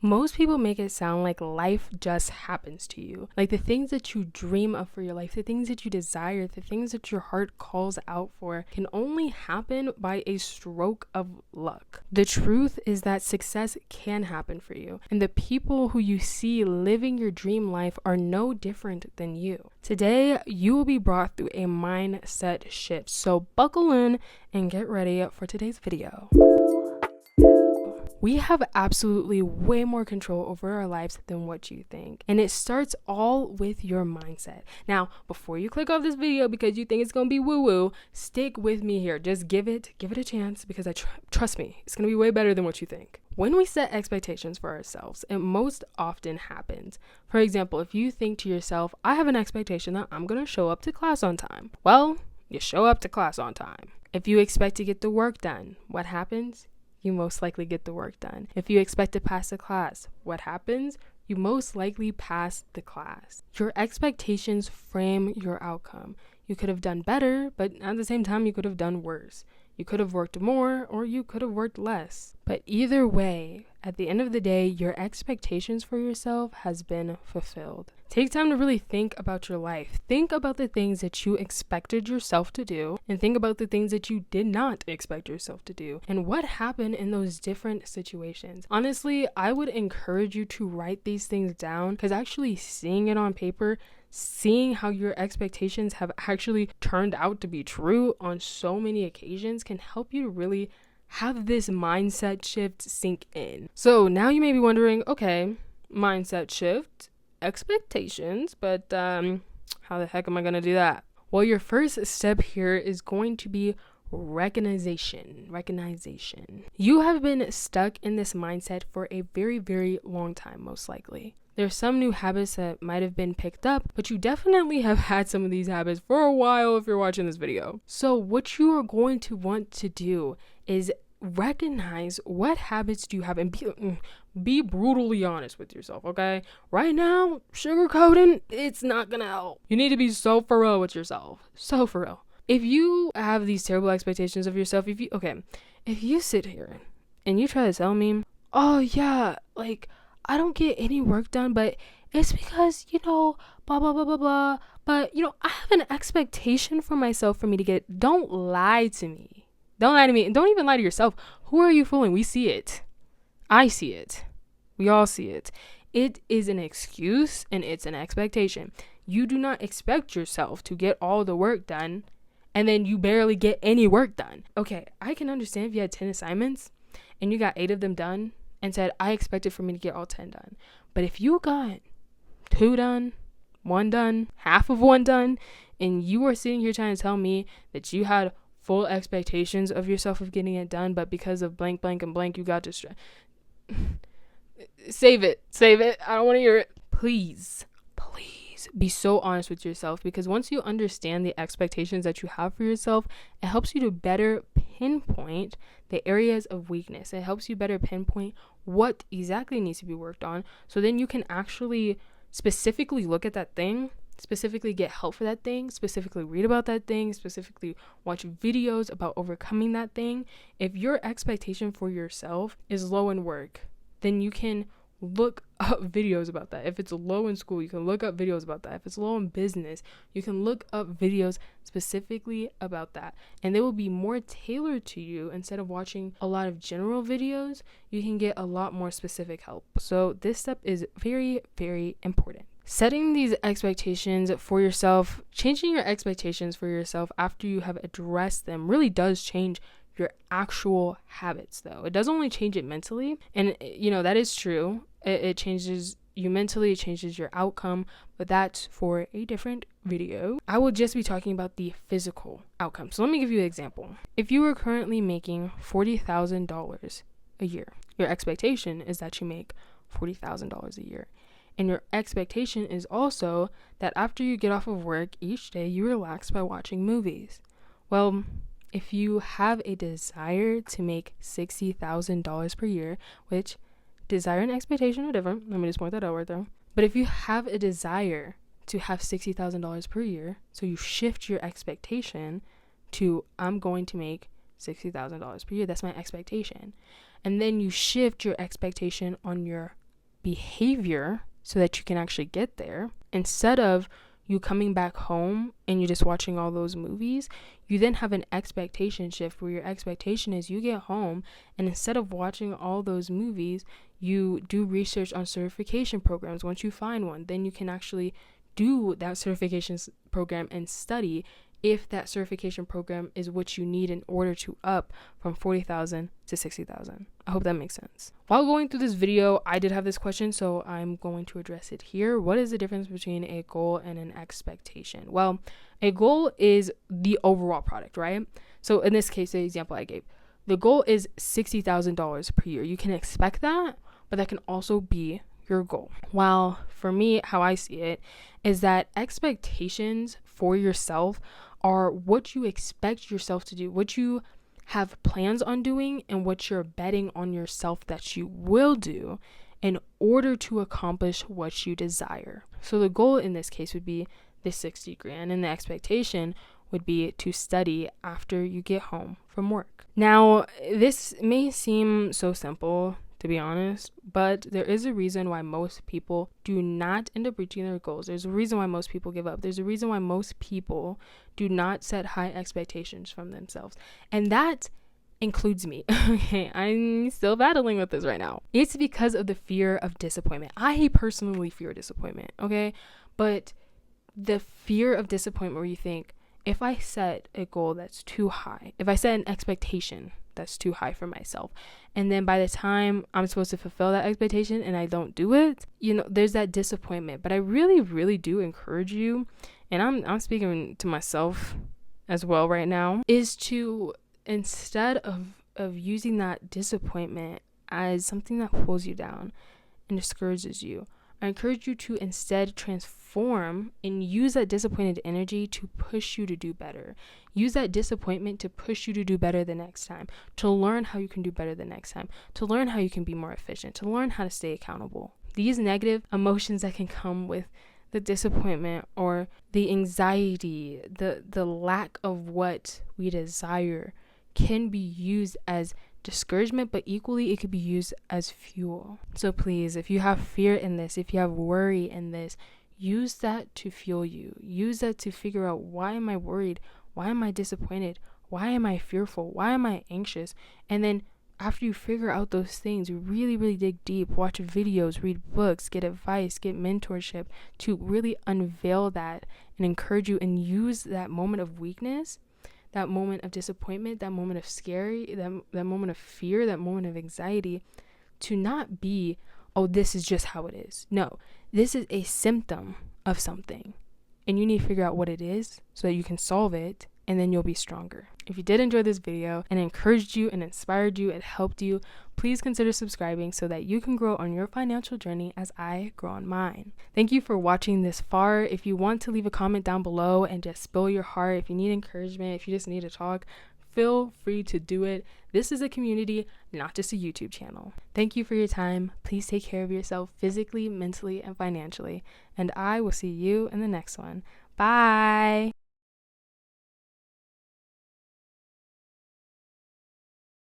Most people make it sound like life just happens to you. Like the things that you dream of for your life, the things that you desire, the things that your heart calls out for can only happen by a stroke of luck. The truth is that success can happen for you, and the people who you see living your dream life are no different than you. Today, you will be brought through a mindset shift. So buckle in and get ready for today's video. We have absolutely way more control over our lives than what you think. And it starts all with your mindset. Now, before you click off this video because you think it's going to be woo-woo, stick with me here. Just give it a chance because trust me, it's going to be way better than what you think. When we set expectations for ourselves, it most often happens. For example, if you think to yourself, I have an expectation that I'm going to show up to class on time. Well, you show up to class on time. If you expect to get the work done, what happens? You most likely get the work done. If you expect to pass a class, what happens? You most likely pass the class. Your expectations frame your outcome. You could have done better, but at the same time, you could have done worse. You could have worked more or you could have worked less. But either way, at the end of the day, your expectations for yourself has been fulfilled. Take time to really think about your life. Think about the things that you expected yourself to do and think about the things that you did not expect yourself to do and what happened in those different situations. Honestly, I would encourage you to write these things down because actually seeing it on paper, seeing how your expectations have actually turned out to be true on so many occasions can help you to really have this mindset shift sink in. So now you may be wondering, okay, mindset shift, expectations, but how the heck am I going to do that? Well, your first step here is going to be recognition. You have been stuck in this mindset for a very, very long time, most likely. There's some new habits that might have been picked up, but you definitely have had some of these habits for a while if you're watching this video. So what you are going to want to do is recognize what habits do you have and be brutally honest with yourself, okay? Right now, sugarcoating, it's not gonna help. You need to be so for real with yourself. So for real. If you have these terrible expectations of yourself, if you sit here and you try to tell me, oh yeah, like, I don't get any work done, but it's because, blah, blah, blah, blah, blah. But, I have an expectation for myself for me to get, don't lie to me. Don't lie to me. And don't even lie to yourself. Who are you fooling? We see it. I see it. We all see it. It is an excuse and it's an expectation. You do not expect yourself to get all the work done and then you barely get any work done. Okay, I can understand if you had 10 assignments and you got 8 of them done and said, I expected for me to get all 10 done. But if you got 2 done, 1 done, half of 1 done, and you are sitting here trying to tell me that you had full expectations of yourself of getting it done, but because of blank, blank, and blank, you got distracted. Save it. I don't want to hear it. Please be so honest with yourself, because once you understand the expectations that you have for yourself, it helps you to better pinpoint the areas of weakness. It helps you better pinpoint what exactly needs to be worked on, so then you can actually specifically look at that thing, specifically get help for that thing, specifically read about that thing, specifically watch videos about overcoming that thing. If your expectation for yourself is low in work, then you can look up videos about that. If it's low in school, you can look up videos about that. If it's low in business, you can look up videos specifically about that. And they will be more tailored to you. Instead of watching a lot of general videos, you can get a lot more specific help. So this step is very, very important. Setting these expectations for yourself, changing your expectations for yourself after you have addressed them really does change your actual habits, though. It doesn't only change it mentally, and that is true. It changes you mentally, it changes your outcome, but that's for a different video. I will just be talking about the physical outcome. So let me give you an example. If you are currently making $40,000 a year, your expectation is that you make $40,000 a year. And your expectation is also that after you get off of work each day, you relax by watching movies. Well, if you have a desire to make $60,000 per year, which desire and expectation are different, let me just point that out right there. But if you have a desire to have $60,000 per year, so you shift your expectation to, I'm going to make $60,000 per year, that's my expectation. And then you shift your expectation on your behavior so that you can actually get there. Instead of you coming back home and you just watching all those movies, you then have an expectation shift where your expectation is you get home and instead of watching all those movies, you do research on certification programs. Once you find one, then you can actually do that certification program and study if that certification program is what you need in order to up from 40,000 to 60,000. I hope that makes sense. While going through this video, I did have this question, so I'm going to address it here. What is the difference between a goal and an expectation? Well, a goal is the overall product, right? So in this case, the example I gave, the goal is $60,000 per year. You can expect that, but that can also be your goal. While for me, how I see it is that expectations for yourself are what you expect yourself to do, what you have plans on doing, and what you're betting on yourself that you will do in order to accomplish what you desire. So the goal in this case would be the 60 grand, and the expectation would be to study after you get home from work. Now, this may seem so simple, to be honest, but there is a reason why most people do not end up reaching their goals. There's a reason why most people give up. There's a reason why most people do not set high expectations from themselves. And that includes me. Okay, I'm still battling with this right now. It's because of the fear of disappointment. I personally fear disappointment, okay? But the fear of disappointment where you think, if I set a goal that's too high, if I set an expectation that's too high for myself, and then by the time I'm supposed to fulfill that expectation and I don't do it, there's that disappointment. But I really, really do encourage you, and I'm speaking to myself as well right now, is to, instead of using that disappointment as something that pulls you down and discourages you, I encourage you to instead transform and use that disappointed energy to push you to do better. Use that disappointment to push you to do better the next time, to learn how you can do better the next time, to learn how you can be more efficient, to learn how to stay accountable. These negative emotions that can come with the disappointment or the anxiety, the lack of what we desire can be used as discouragement, but equally it could be used as fuel. So please, if you have fear in this, if you have worry in this, use that to fuel you. Use that to figure out, why am I worried? Why am I disappointed? Why am I fearful? Why am I anxious? And then after you figure out those things, really, really dig deep, watch videos, read books, get advice, get mentorship to really unveil that and encourage you, and use that moment of weakness, that moment of disappointment, that moment of scary, that moment of fear, that moment of anxiety, to not be, oh, this is just how it is. No, this is a symptom of something, and you need to figure out what it is so that you can solve it, and then you'll be stronger. If you did enjoy this video and encouraged you and inspired you and helped you, please consider subscribing so that you can grow on your financial journey as I grow on mine. Thank you for watching this far. If you want to leave a comment down below and just spill your heart, if you need encouragement, if you just need to talk, feel free to do it. This is a community, not just a YouTube channel. Thank you for your time. Please take care of yourself physically, mentally, and financially. And I will see you in the next one. Bye.